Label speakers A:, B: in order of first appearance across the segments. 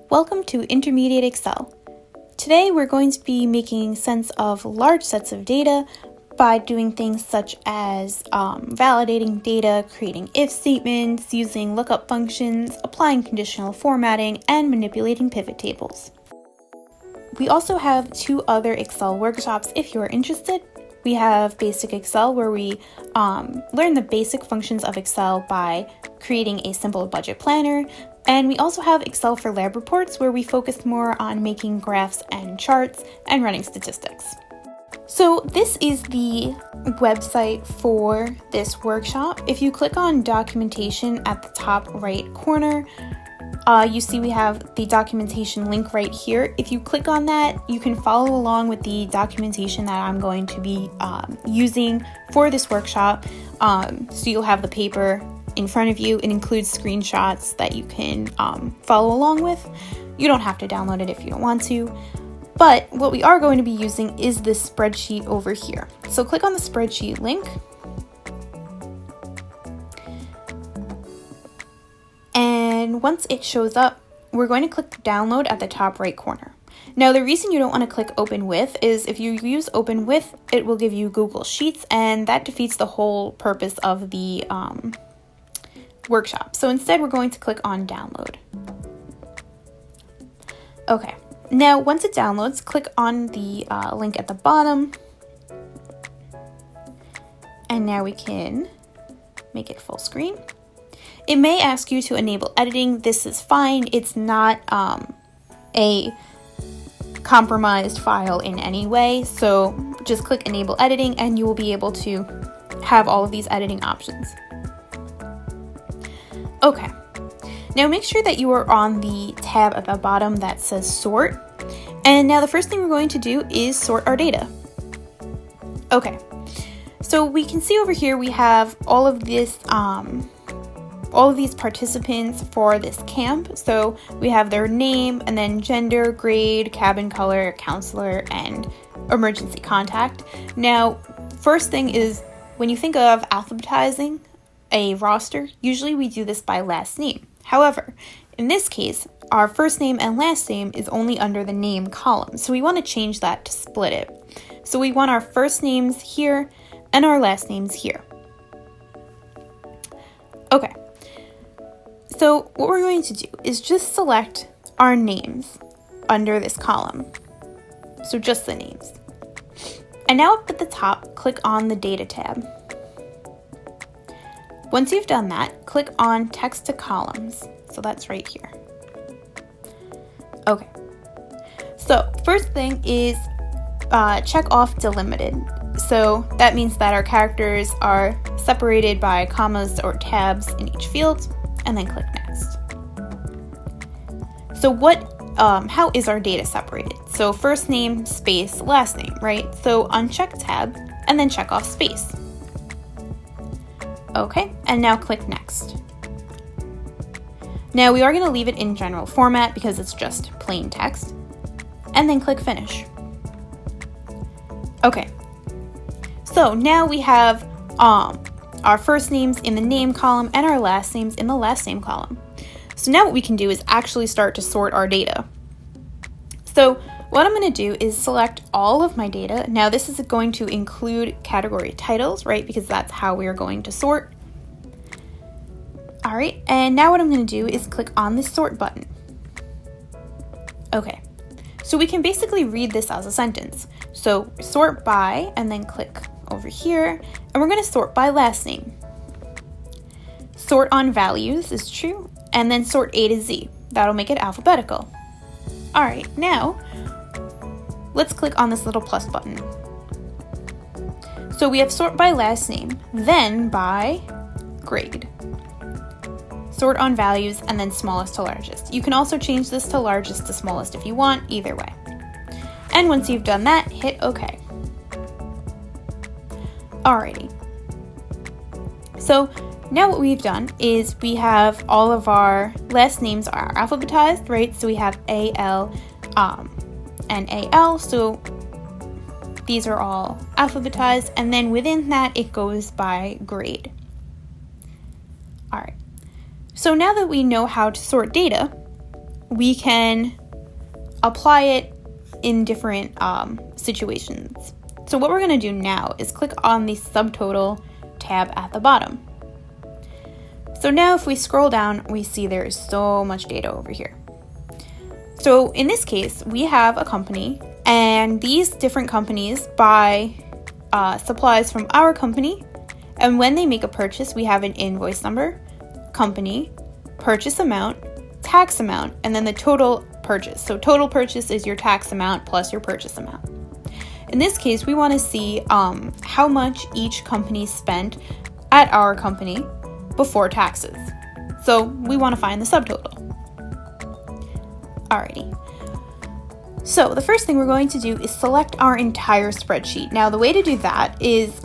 A: Welcome to Intermediate Excel. Today we're going to be making sense of large sets of data by doing things such as validating data, creating if statements, using lookup functions, applying conditional formatting, and manipulating pivot tables. We also have two other Excel workshops if you're interested. We have Basic Excel, where we learn the basic functions of Excel by creating a simple budget planner. And we also have Excel for lab reports, where we focus more on making graphs and charts and running statistics. So this is the website for this workshop. If you click on documentation at the top right corner, you see we have the documentation link right here. If you click on that, you can follow along with the documentation that I'm going to be using for this workshop. So you'll have the paper in front of you. It includes screenshots that you can follow along with. You don't have to download it if you don't want to. But what we are going to be using is this spreadsheet over here. So click on the spreadsheet link. And once it shows up, we're going to click download at the top right corner. Now, the reason you don't want to click open with is if you use open with, it will give you Google Sheets, and that defeats the whole purpose of the workshop. So instead, we're going to click on download. Okay, now once it downloads, click on the link at the bottom. And now we can make it full screen. It may ask you to enable editing. This is fine. It's not a compromised file in any way. So just click enable editing and you will be able to have all of these editing options. Okay, now make sure that you are on the tab at the bottom that says sort. And now the first thing we're going to do is sort our data. Okay, so we can see over here we have all of this all of these participants for this camp. So we have their name and then gender, grade, cabin color, counselor, and emergency contact. Now, first thing is when you think of alphabetizing a roster, usually we do this by last name. However, in this case, our first name and last name is only under the name column. So we want to change that to split it. So we want our first names here and our last names here. Okay. So what we're going to do is just select our names under this column. So just the names. And now up at the top, click on the Data tab. Once you've done that, click on Text to Columns. So that's right here. Okay. So first thing is check off Delimited. So that means that our characters are separated by commas or tabs in each field. And then click Next. So how is our data separated? So first name, space, last name, right? So uncheck tab and then check off space. Okay, and now click Next. Now we are going to leave it in general format because it's just plain text. And then click Finish. Okay, so now we have our first names in the name column and our last names in the last name column. So now what we can do is actually start to sort our data. So what I'm going to do is select all of my data. Now this is going to include category titles, right? Because that's how we are going to sort. All right, and now what I'm going to do is click on the sort button. Okay, so we can basically read this as a sentence. So sort by, and then click over here, and we're going to sort by last name. Sort on values is true, and then sort A to Z. That'll make it alphabetical. All right, now let's click on this little plus button. So we have sort by last name, then by grade. Sort on values, and then smallest to largest. You can also change this to largest to smallest if you want, either way. And once you've done that, hit OK. Alrighty. So now what we've done is we have all of our last names are alphabetized, right? So we have AL and AL. So these are all alphabetized. And then within that, it goes by grade. All right. So now that we know how to sort data, we can apply it in different situations. So what we're going to do now is click on the subtotal tab at the bottom. So now if we scroll down, we see there is so much data over here. So in this case, we have a company, and these different companies buy supplies from our company, and when they make a purchase, we have an invoice number, company, purchase amount, tax amount, and then the total purchase. So total purchase is your tax amount plus your purchase amount. In this case, we want to see how much each company spent at our company before taxes. So we want to find the subtotal. Alrighty. So the first thing we're going to do is select our entire spreadsheet. Now the way to do that is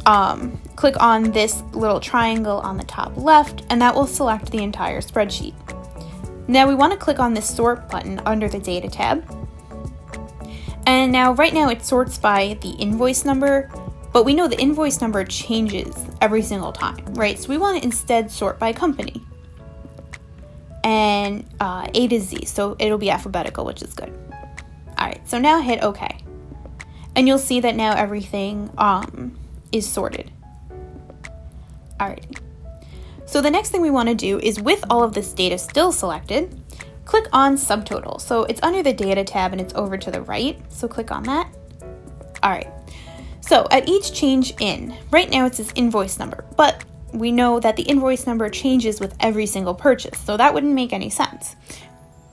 A: click on this little triangle on the top left, and that will select the entire spreadsheet. Now we want to click on this sort button under the data tab. And now right now it sorts by the invoice number, but we know the invoice number changes every single time, right? So we want to instead sort by company and A to Z, so it'll be alphabetical, which is good. All right, so now hit OK, and you'll see that now everything is sorted. All right, so the next thing we want to do is, with all of this data still selected, click on Subtotal. So it's under the Data tab and it's over to the right, so click on that. All right, so at each change in, right now it says invoice number, but we know that the invoice number changes with every single purchase, so that wouldn't make any sense.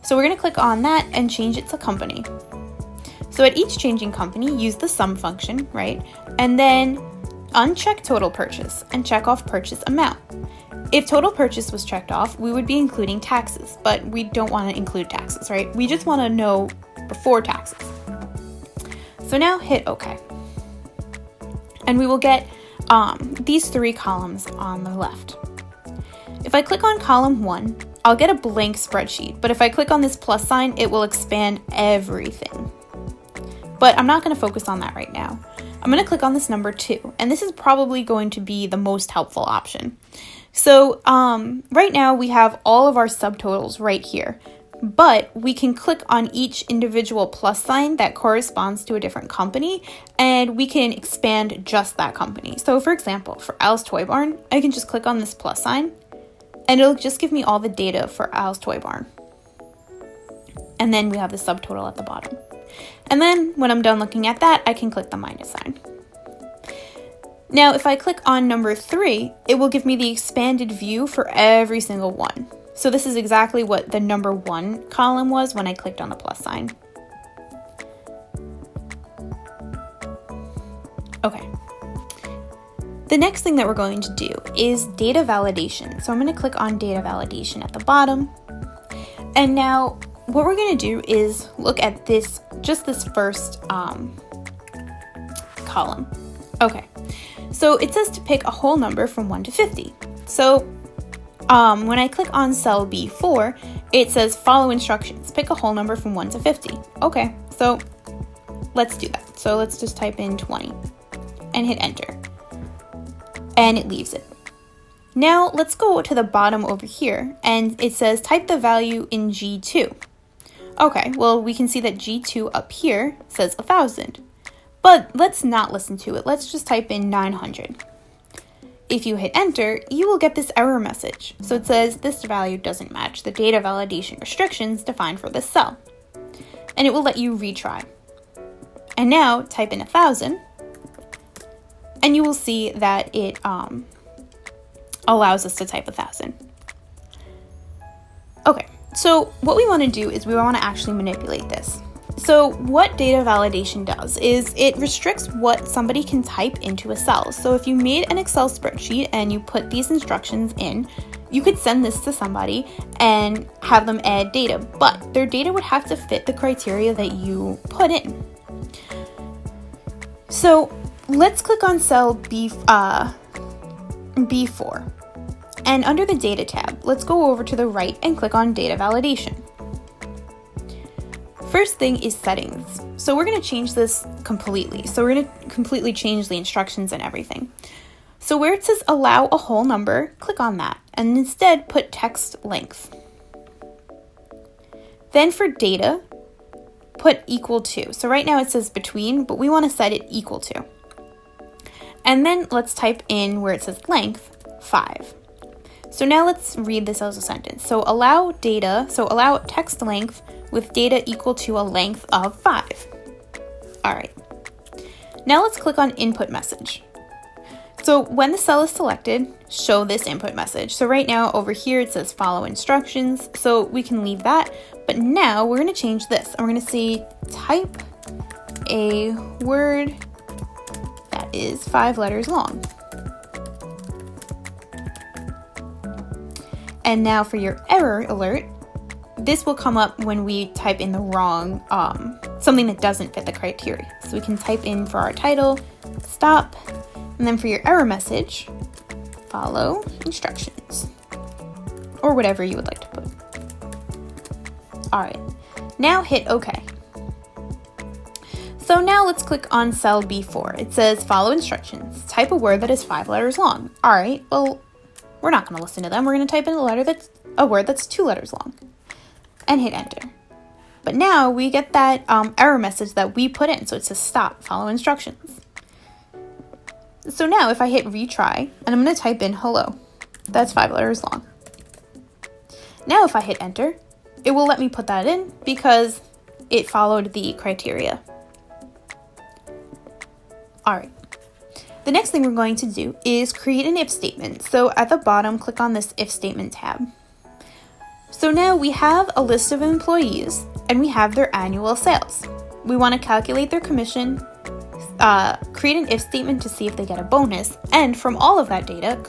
A: So we're going to click on that and change it to company. So at each changing company, use the sum function, right? And then uncheck total purchase and check off purchase amount. If total purchase was checked off, we would be including taxes, but we don't want to include taxes, right? We just want to know before taxes. So now hit OK. And we will get these three columns on the left. If I click on column 1, I'll get a blank spreadsheet, but if I click on this plus sign, it will expand everything. But I'm not going to focus on that right now. I'm going to click on this number 2, and this is probably going to be the most helpful option. So right now we have all of our subtotals right here, but we can click on each individual plus sign that corresponds to a different company, and we can expand just that company. So for example, for Al's Toy Barn, I can just click on this plus sign, and it'll just give me all the data for Al's Toy Barn. And then we have the subtotal at the bottom. And then when I'm done looking at that, I can click the minus sign. Now, if I click on number 3, it will give me the expanded view for every single one. So this is exactly what the number 1 column was when I clicked on the plus sign. Okay. The next thing that we're going to do is data validation. So I'm going to click on data validation at the bottom. And now what we're going to do is look at this, just this first column. Okay. So it says to pick a whole number from 1 to 50. So when I click on cell B4, it says follow instructions, pick a whole number from 1 to 50. Okay, so let's do that. So let's just type in 20 and hit enter. And it leaves it. Now let's go to the bottom over here, and it says type the value in G2. Okay, well we can see that G2 up here says 1,000. But let's not listen to it. Let's just type in 900. If you hit enter, you will get this error message. So it says this value doesn't match the data validation restrictions defined for this cell. And it will let you retry. And now type in 1,000, and you will see that it allows us to type 1,000. Okay, so what we want to do is we want to actually manipulate this. So what data validation does is it restricts what somebody can type into a cell. So if you made an Excel spreadsheet and you put these instructions in, you could send this to somebody and have them add data, but their data would have to fit the criteria that you put in. So let's click on cell B4. And under the Data tab, let's go over to the right and click on Data Validation. First thing is settings. So we're going to change this completely. So we're going to completely change the instructions and everything. So where it says allow a whole number, click on that and instead put text length. Then for data, put equal to. So right now it says between, but we want to set it equal to. And then let's type in where it says length, 5. So now let's read this as a sentence. So allow text length with data equal to a length of 5. All right. Now let's click on input message. So when the cell is selected, show this input message. So right now over here it says follow instructions, so we can leave that. But now we're going to change this. And we're going to say type a word that is 5 letters long. And now for your error alert, this will come up when we type in the wrong, something that doesn't fit the criteria. So we can type in for our title, stop, and then for your error message, follow instructions, or whatever you would like to put. All right, now hit OK. So now let's click on cell B4. It says follow instructions, type a word that is 5 letters long. All right, well, we're not going to listen to them. We're going to type in a word that's 2 letters long and hit enter. But now we get that error message that we put in. So it says stop, follow instructions. So now if I hit retry and I'm going to type in hello, that's 5 letters long. Now if I hit enter, it will let me put that in because it followed the criteria. All right. The next thing we're going to do is create an if statement. So at the bottom, click on this if statement tab. So now we have a list of employees and we have their annual sales. We want to calculate their commission, create an if statement to see if they get a bonus, and from all of that data,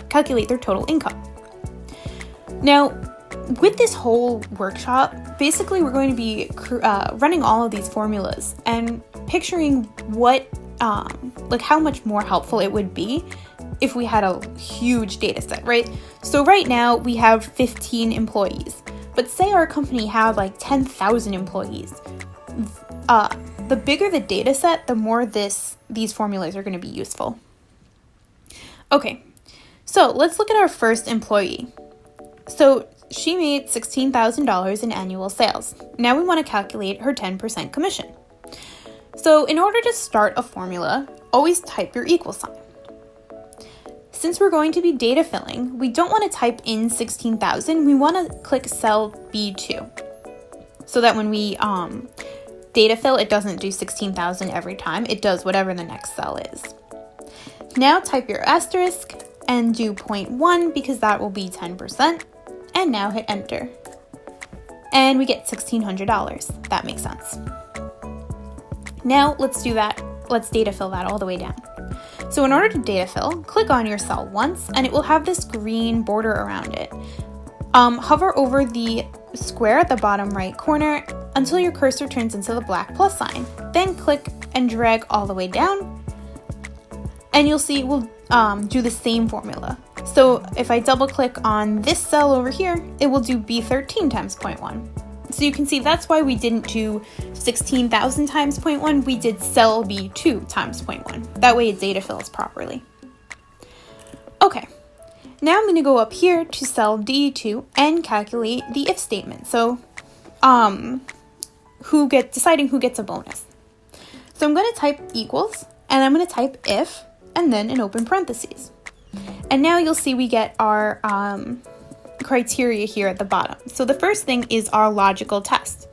A: calculate their total income. Now, with this whole workshop, basically we're going to be running all of these formulas and picturing what how much more helpful it would be if we had a huge data set, right? So right now we have 15 employees, but say our company had like 10,000 employees. The bigger the data set, the more these formulas are going to be useful. Okay, so let's look at our first employee. So she made $16,000 in annual sales. Now we want to calculate her 10% commission. So in order to start a formula, always type your equal sign. Since we're going to be data filling, we don't want to type in 16,000. We want to click cell B2 so that when we data fill, it doesn't do 16,000 every time. It does whatever the next cell is. Now type your asterisk and do 0.1 because that will be 10%. And now hit enter. And we get $1,600. That makes sense. Now let's do that. Let's data fill that all the way down. So in order to data fill, click on your cell once and it will have this green border around it. Hover over the square at the bottom right corner until your cursor turns into the black plus sign. Then click and drag all the way down and you'll see it will do the same formula. So if I double click on this cell over here, it will do B13 times 0.1. So you can see that's why we didn't do 16,000 times 0.1, we did cell B2 times 0.1. That way it data fills properly. Okay, now I'm going to go up here to cell D2 and calculate the if statement. So deciding who gets a bonus. So I'm going to type equals and I'm going to type if and then an open parentheses. And now you'll see we get our criteria here at the bottom. So the first thing is our logical test.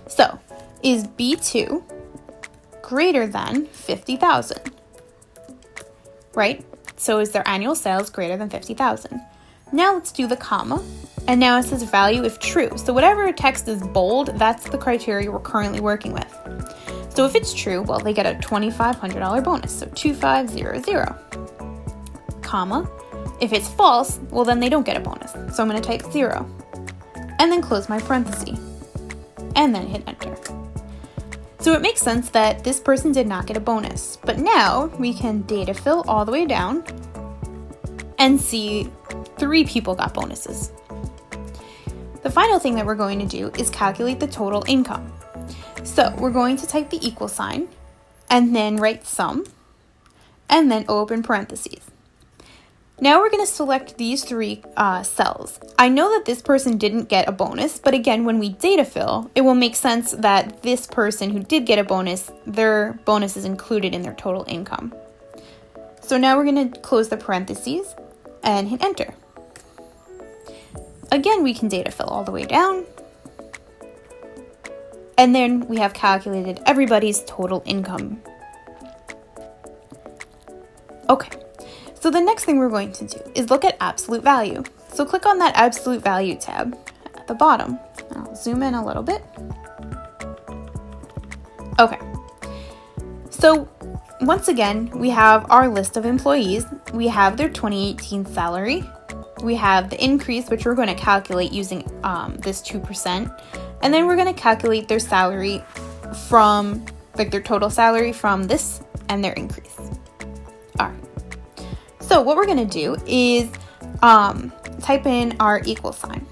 A: So is B2 greater than 50,000? Right? So is their annual sales greater than 50,000? Now let's do the comma. And now it says value if true. So whatever text is bold, that's the criteria we're currently working with. So if it's true, well, they get a $2,500 bonus. So 2500. Comma. If it's false, well, then they don't get a bonus. So I'm going to type 0 and then close my parenthesis and then hit enter. So it makes sense that this person did not get a bonus, but now we can data fill all the way down and see 3 people got bonuses. The final thing that we're going to do is calculate the total income. So we're going to type the equal sign and then write sum and then open parentheses. Now we're going to select these three cells. I know that this person didn't get a bonus, but again, when we data fill, it will make sense that this person who did get a bonus, their bonus is included in their total income. So now we're going to close the parentheses and hit enter. Again, we can data fill all the way down. And then we have calculated everybody's total income. Okay. So the next thing we're going to do is look at absolute value. So click on that absolute value tab at the bottom. I'll zoom in a little bit. Okay. So once again, we have our list of employees. We have their 2018 salary. We have the increase, which we're going to calculate using this 2%. And then we're going to calculate their salary from, like their total salary from this and their increase. All right. So what we're going to do is type in our equal sign.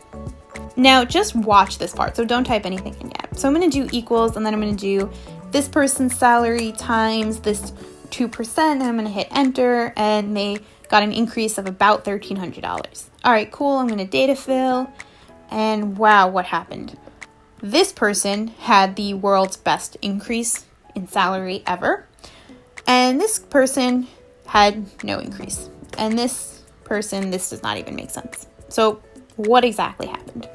A: Now just watch this part, so don't type anything in yet. So I'm going to do equals, and then I'm going to do this person's salary times this 2%, and I'm going to hit enter, and they got an increase of about $1,300. All right, cool. I'm going to data fill, and wow, what happened? This person had the world's best increase in salary ever, and this person had no increase. And this person, this does not even make sense. So what exactly happened?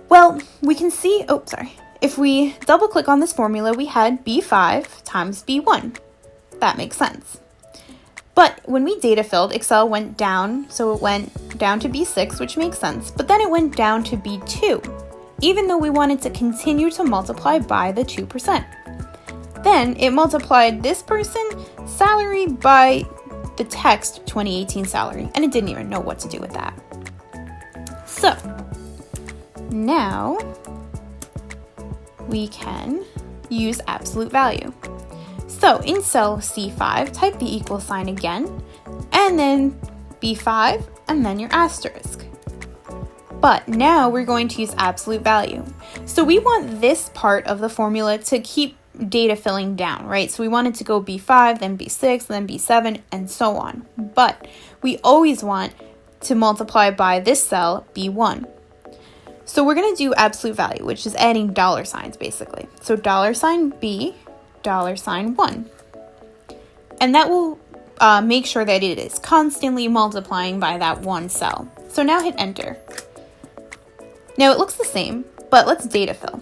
A: Well, we can see, if we double click on this formula, we had B5 times B1. That makes sense. But when we data filled, Excel went down, so it went down to B6, which makes sense, but then it went down to B2, even though we wanted to continue to multiply by the 2%. Then it multiplied this person's salary by the text 2018 salary, and it didn't even know what to do with that. So now we can use absolute value. So in cell C5, type the equal sign again, and then B5, and then your asterisk. But now we're going to use absolute value. So we want this part of the formula to keep data filling down, right? So we want it to go B5, then B6, then B7, and so on. But we always want to multiply by this cell, B1. So we're going to do absolute value, which is adding dollar signs basically. So $B, $1. And that will make sure that it is constantly multiplying by that one cell. So now hit enter. Now it looks the same, but let's data fill.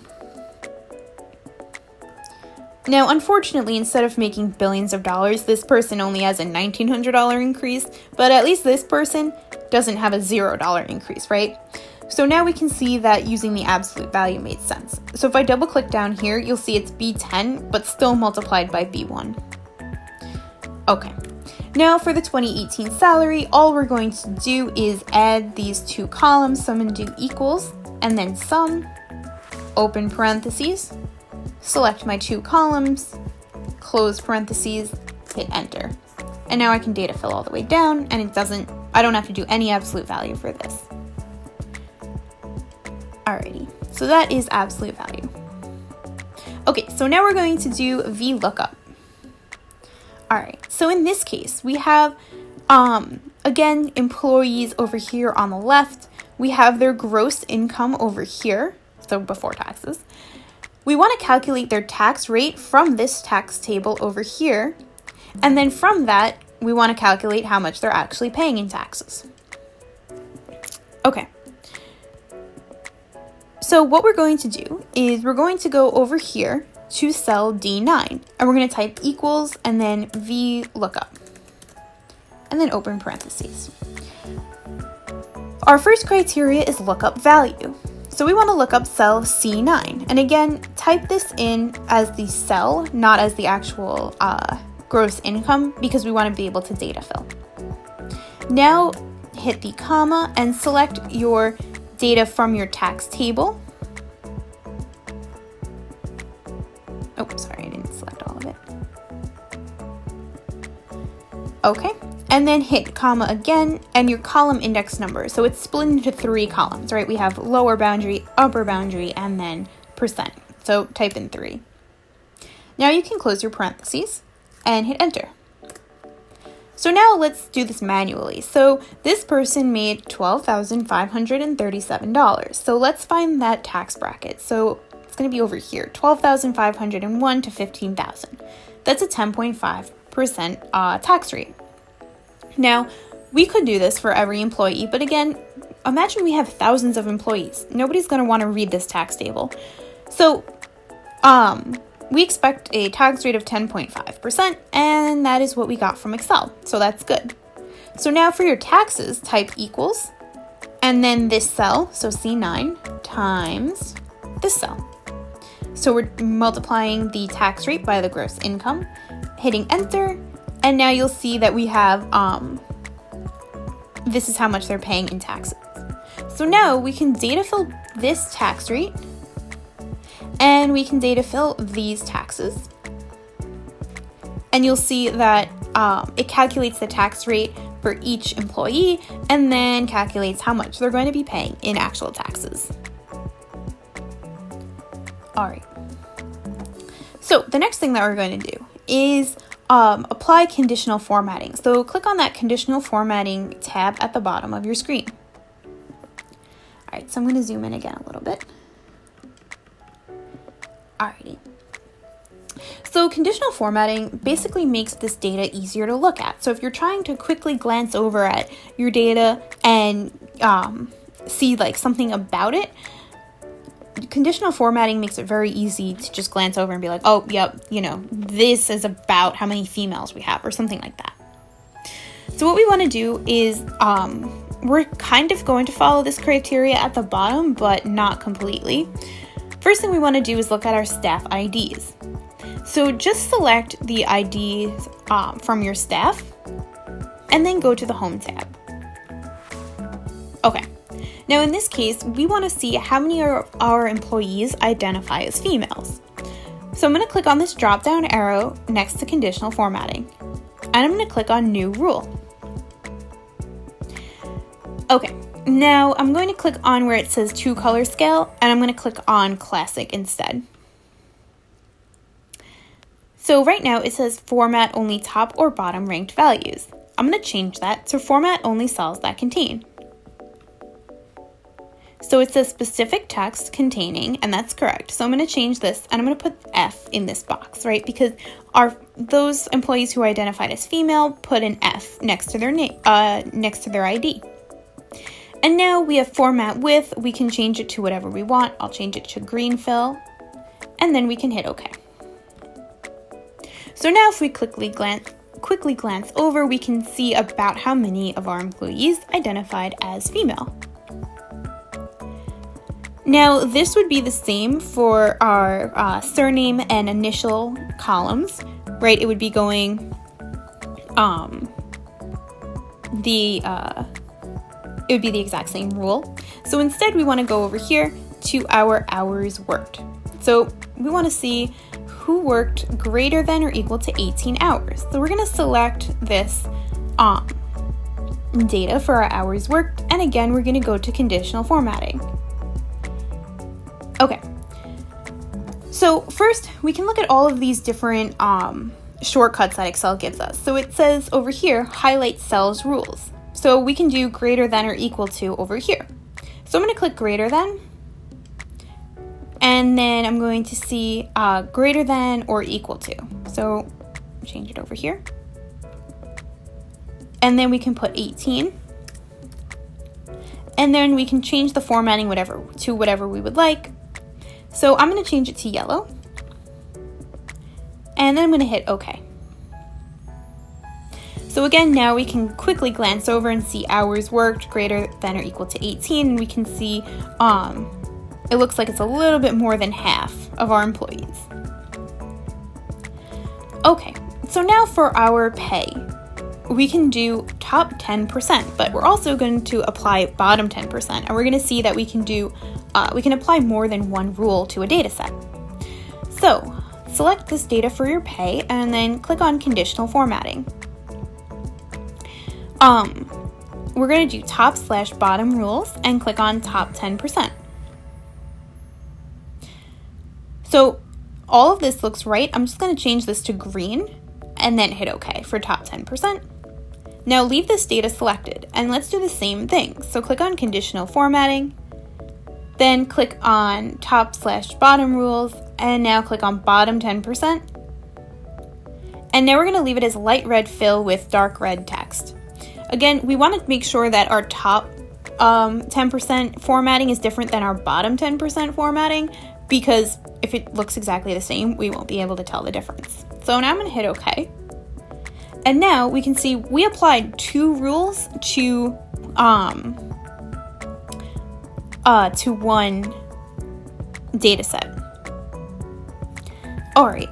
A: Now, unfortunately, instead of making billions of dollars, this person only has a $1,900 increase, but at least this person doesn't have a $0 increase, right? So now we can see that using the absolute value made sense. So if I double click down here, you'll see it's B10, but still multiplied by B1. Okay. Now for the 2018 salary, all we're going to do is add these two columns. So I'm going to do equals, and then sum, open parentheses, select my two columns, close parentheses, hit enter. And now I can data fill all the way down, and I don't have to do any absolute value for this. Alrighty, so that is absolute value. Okay, so now we're going to do VLOOKUP. Alright, so in this case, we have, again, employees over here on the left. We have their gross income over here, so before taxes. We want to calculate their tax rate from this tax table over here, and then from that, we want to calculate how much they're actually paying in taxes. Okay. So what we're going to do is we're going to go over here to cell D9, and we're going to type equals and then VLOOKUP, and then open parentheses. Our first criteria is lookup value. So we want to look up cell C9, and again, type this in as the cell, not as the actual gross income, because we want to be able to data fill. Now hit the comma and select your data from your tax table. Oh, sorry, I didn't select all of it. Okay, and then hit comma again and your column index number. So it's split into 3 columns, right? We have lower boundary, upper boundary, and then percent. So type in 3. Now you can close your parentheses and hit enter. So now let's do this manually. So this person made $12,537. So let's find that tax bracket. So it's going to be over here, 12,501 to 15,000. That's a 10.5% tax rate. Now, we could do this for every employee, but again, imagine we have thousands of employees. Nobody's going to want to read this tax table. So, we expect a tax rate of 10.5%, and that is what we got from Excel. So that's good. So now for your taxes, type equals, and then this cell, so C9, times this cell. So we're multiplying the tax rate by the gross income, hitting enter, and now you'll see that we have, this is how much they're paying in taxes. So now we can data fill this tax rate, and we can data fill these taxes. And you'll see that it calculates the tax rate for each employee and then calculates how much they're going to be paying in actual taxes. All right. So the next thing that we're going to do is apply conditional formatting. So click on that conditional formatting tab at the bottom of your screen. All right, so I'm going to zoom in again a little bit. Alrighty. So conditional formatting basically makes this data easier to look at. So if you're trying to quickly glance over at your data and see like something about it, conditional formatting makes it very easy to just glance over and be like, oh, yep, this is about how many females we have or something like that. So what we want to do is we're kind of going to follow this criteria at the bottom, but not completely. First thing we want to do is look at our staff IDs. So just select the IDs from your staff and then go to the Home tab. Okay, now in this case, we want to see how many of our employees identify as females. So I'm going to click on this drop down arrow next to conditional formatting, and I'm going to click on New Rule. Okay. Now I'm going to click on where it says 2 color scale, and I'm going to click on Classic instead. So right now it says format only top or bottom ranked values. I'm going to change that to format only cells that contain. So it says specific text containing, and that's correct. So I'm going to change this, and I'm going to put F in this box, right? Because those employees who identified as female put an F next to their name, next to their ID. And now we have format with, we can change it to whatever we want. I'll change it to green fill, and then we can hit OK. So now if we quickly glance over, we can see about how many of our employees identified as female. Now this would be the same for our surname and initial columns, right? It would be going it would be the exact same rule. So instead we want to go over here to our hours worked. So we want to see who worked greater than or equal to 18 hours. So we're going to select this data for our hours worked, and again we're going to go to conditional formatting. Okay, so first we can look at all of these different shortcuts that Excel gives us. So it says over here, highlight cells rules. So we can do greater than or equal to over here. So I'm going to click greater than, and then I'm going to see greater than or equal to. So change it over here. And then we can put 18. And then we can change the formatting to whatever we would like. So I'm going to change it to yellow. And then I'm going to hit OK. So again, now we can quickly glance over and see hours worked greater than or equal to 18. And we can see it looks like it's a little bit more than half of our employees. Okay, so now for our pay, we can do top 10%, but we're also going to apply bottom 10%. And we're going to see that we can apply more than one rule to a data set. So select this data for your pay and then click on conditional formatting. We're going to do top/bottom rules and click on top 10%. So all of this looks right. I'm just going to change this to green and then hit OK for top 10%. Now leave this data selected and let's do the same thing. So click on Conditional Formatting, then click on top/bottom rules, and now click on bottom 10%. And now we're going to leave it as light red fill with dark red text. Again, we want to make sure that our top 10% formatting is different than our bottom 10% formatting, because if it looks exactly the same, we won't be able to tell the difference. So now I'm going to hit OK. And now we can see we applied 2 rules to one data set. All right.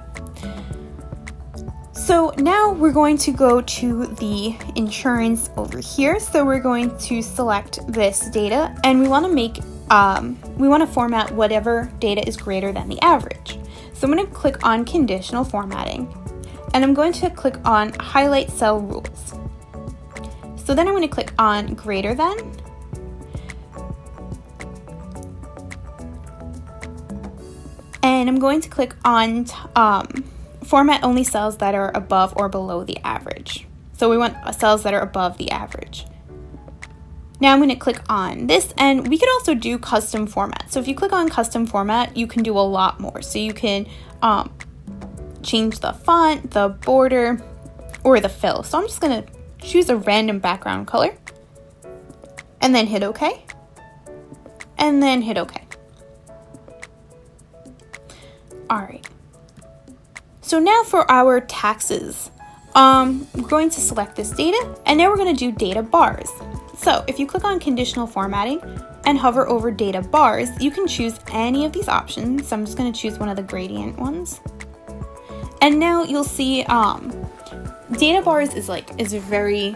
A: So now we're going to go to the insurance over here. So we're going to select this data, and we want to format whatever data is greater than the average. So I'm going to click on Conditional Formatting, and I'm going to click on Highlight Cell Rules. So then I'm going to click on Greater Than, and I'm going to click on Format only cells that are above or below the average. So we want cells that are above the average. Now I'm going to click on this, and we could also do custom format. So if you click on custom format, you can do a lot more. So you can change the font, the border, or the fill. So I'm just going to choose a random background color, and then hit OK, and then hit OK. All right. So now for our taxes, we're going to select this data, and now we're going to do data bars. So if you click on Conditional Formatting and hover over data bars, you can choose any of these options. So I'm just going to choose one of the gradient ones. And now you'll see data bars is very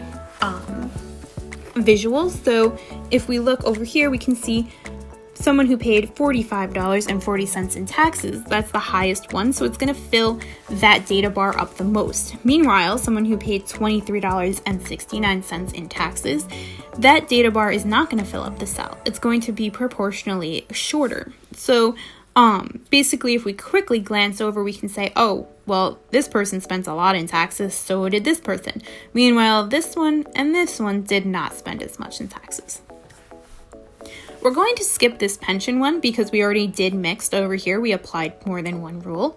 A: visual. So if we look over here, we can see someone who paid $45.40 in taxes. That's the highest one, so it's going to fill that data bar up the most. Meanwhile, someone who paid $23.69 in taxes, that data bar is not going to fill up the cell. It's going to be proportionally shorter. So basically, if we quickly glance over, we can say, oh, well, this person spent a lot in taxes, so did this person. Meanwhile, this one and this one did not spend as much in taxes. We're going to skip this pension one because we already did mixed over here. We applied more than one rule.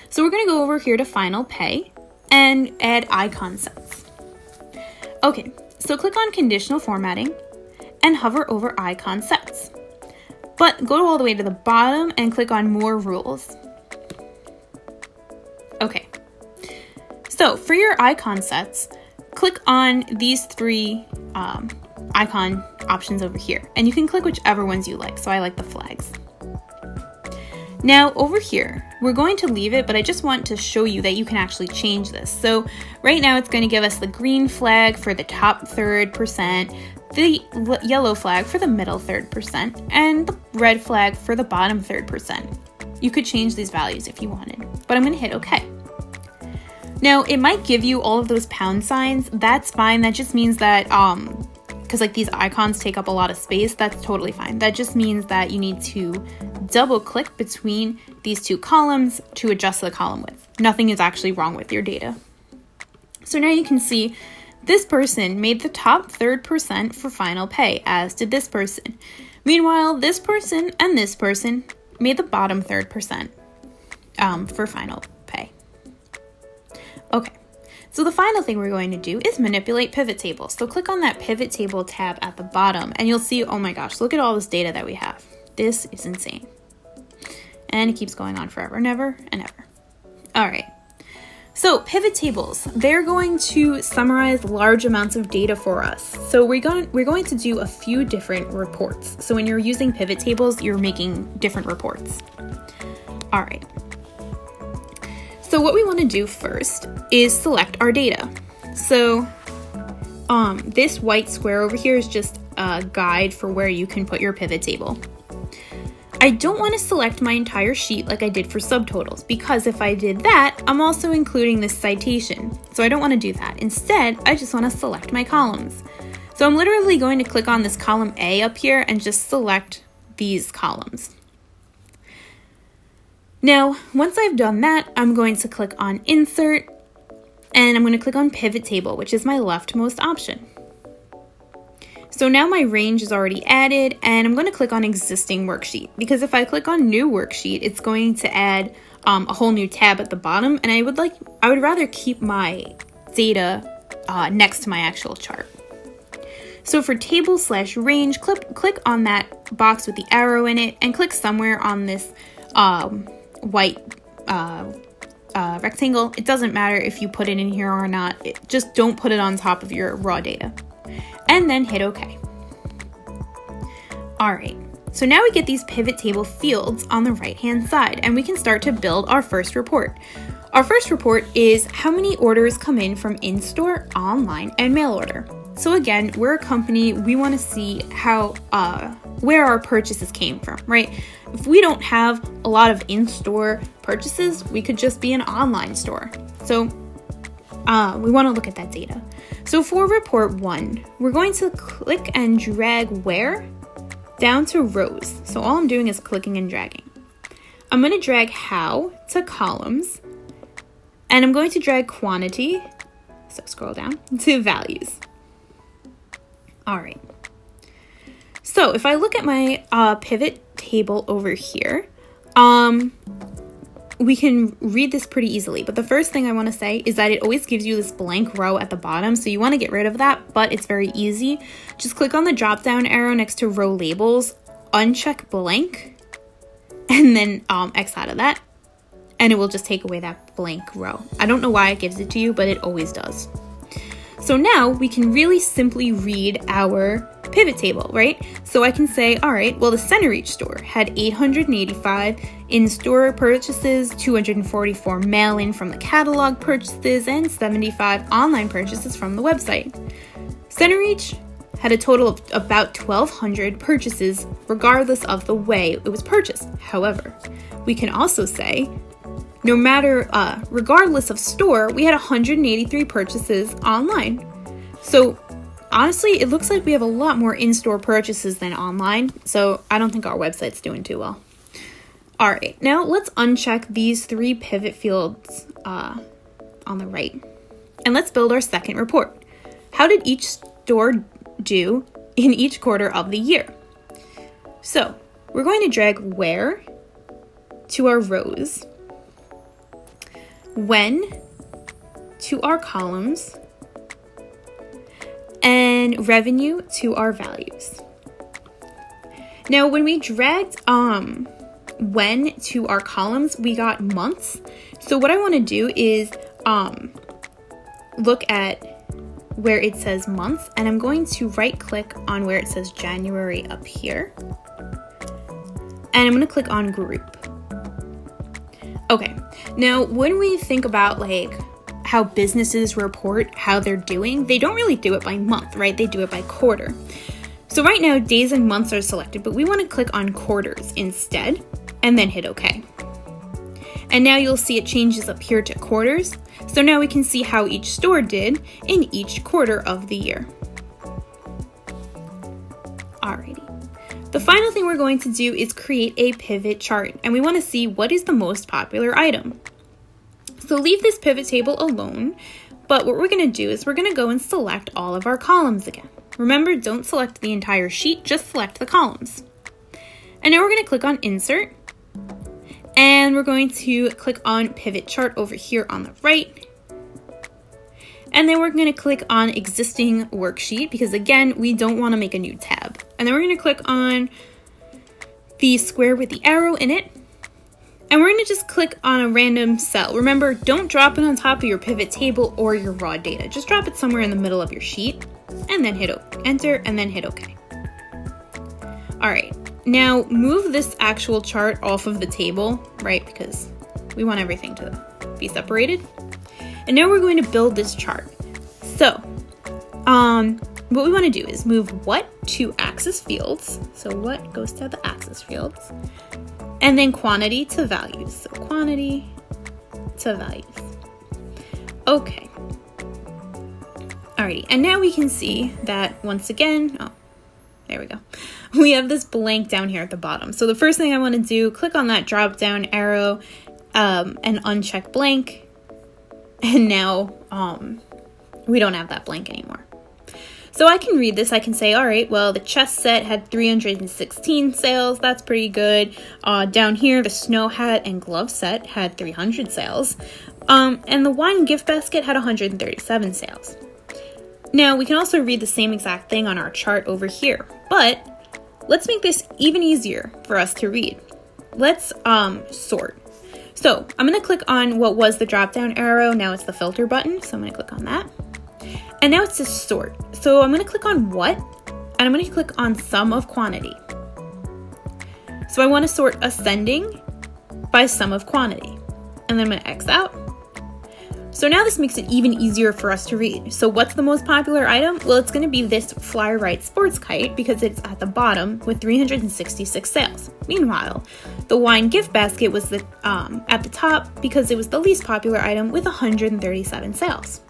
A: So we're going to go over here to Final Pay and add icon sets. Okay, so click on Conditional Formatting and hover over Icon Sets. But go all the way to the bottom and click on More Rules. Okay, so for your icon sets, click on these 3 icon options over here, and you can click whichever ones you like. So I like the flags. Now over here, we're going to leave it, but I just want to show you that you can actually change this. So right now it's going to give us the green flag for the top 3%, the yellow flag for the middle 3%, and the red flag for the bottom 3%. You could change these values if you wanted, but I'm going to hit OK. Now it might give you all of those pound signs. That's fine. That just means that because these icons take up a lot of space, that's totally fine. That just means that you need to double click between these 2 columns to adjust the column width. Nothing is actually wrong with your data. So now you can see this person made the top 3% for Final Pay, as did this person. Meanwhile, this person and this person made the bottom 3% for Final Pay. Okay. So the final thing we're going to do is manipulate pivot tables. So click on that pivot table tab at the bottom, and you'll see, oh my gosh, look at all this data that we have. This is insane. And it keeps going on forever and ever and ever. All right. So pivot tables, they're going to summarize large amounts of data for us. So we're going to do a few different reports. So when you're using pivot tables, you're making different reports. All right. So what we want to do first is select our data. So this white square over here is just a guide for where you can put your pivot table. I don't want to select my entire sheet like I did for subtotals, because if I did that, I'm also including this citation. So I don't want to do that. Instead, I just want to select my columns. So I'm literally going to click on this column A up here and just select these columns. Now, once I've done that, I'm going to click on Insert, And I'm going to click on Pivot Table, which is my leftmost option. So now my range is already added, and I'm going to click on Existing Worksheet, because if I click on New Worksheet, it's going to add a whole new tab at the bottom, and I would rather keep my data next to my actual chart. So for Table/Range, click on that box with the arrow in it, and click somewhere on this white rectangle. It doesn't matter if you put it in here or not. Just don't put it on top of your raw data. And then hit OK. All right, so now we get these pivot table fields on the right-hand side, and we can start to build our first report. Our first report is how many orders come in from in-store, online, and mail order. So again, we're a company, we want to see how where our purchases came from, right? If we don't have a lot of in-store purchases, we could just be an online store. So we want to look at that data. So for report 1, we're going to click and drag where down to rows. So all I'm doing is clicking and dragging. I'm going to drag how to columns, and I'm going to drag quantity, so scroll down, to values. All right. So if I look at my pivot table over here, we can read this pretty easily. But the first thing I want to say is that it always gives you this blank row at the bottom. So you want to get rid of that, but it's very easy. Just click on the drop down arrow next to row labels, uncheck blank, and then X out of that. And it will just take away that blank row. I don't know why it gives it to you, but it always does. So now we can really simply read our pivot table, right? So I can say, all right, well, the Center Reach store had 885 in-store purchases, 244 mail-in from the catalog purchases, and 75 online purchases from the website. Center Reach had a total of about 1,200 purchases, regardless of the way it was purchased. However, we can also say, no matter, regardless of store, we had 183 purchases online. So honestly, it looks like we have a lot more in-store purchases than online. So I don't think our website's doing too well. All right, now let's uncheck these 3 pivot fields on the right. And let's build our second report. How did each store do in each quarter of the year? So we're going to drag where to our rows, when to our columns, and revenue to our values. Now, when we dragged when to our columns, we got months. So what I want to do is look at where it says months, and I'm going to right click on where it says January up here, and I'm going to click on group. Okay, now when we think about like how businesses report how they're doing, they don't really do it by month, right? They do it by quarter. So right now, days and months are selected, but we want to click on quarters instead, and then hit OK. And now you'll see it changes up here to quarters. So now we can see how each store did in each quarter of the year. Alrighty. The final thing we're going to do is create a pivot chart, and we want to see what is the most popular item. So leave this pivot table alone, but what we're going to do is we're going to go and select all of our columns again. Remember, don't select the entire sheet, just select the columns. And now we're going to click on Insert, and we're going to click on Pivot Chart over here on the right. And then we're going to click on Existing Worksheet, because again, we don't want to make a new tab. And then we're going to click on the square with the arrow in it. And we're going to just click on a random cell. Remember, don't drop it on top of your pivot table or your raw data. Just drop it somewhere in the middle of your sheet, and then hit Enter, and then hit OK. All right, now move this actual chart off of the table, right? Because we want everything to be separated. And now we're going to build this chart. So, what we want to do is move what to axis fields. So what goes to the axis fields, and then quantity to values. So quantity to values. Okay. Alrighty, and now we can see that once again, oh, there we go. We have this blank down here at the bottom. So the first thing I want to do, click on that drop down arrow and uncheck blank. and now we don't have that blank anymore. So I can read this. I can say, all right, well, the chess set had 316 sales. That's pretty good. Down here, the snow hat and glove set had 300 sales. And the wine gift basket had 137 sales. Now, we can also read the same exact thing on our chart over here, but let's make this even easier for us to read. Let's sort. So I'm going to click on what was the drop-down arrow. Now it's the filter button, so I'm going to click on that. And now it says sort. So I'm going to click on what, and I'm going to click on sum of quantity. So I want to sort ascending by sum of quantity. And then I'm going to X out. So now this makes it even easier for us to read. So what's the most popular item? Well, it's going to be this Fly Right sports kite because it's at the bottom with 366 sales. Meanwhile, the wine gift basket was at the top because it was the least popular item with 137 sales.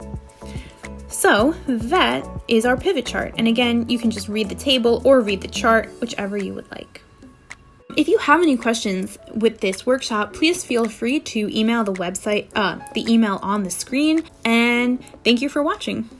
A: So that is our pivot chart. And again, you can just read the table or read the chart, whichever you would like. If you have any questions with this workshop, please feel free to email the website, the email on the screen, and thank you for watching.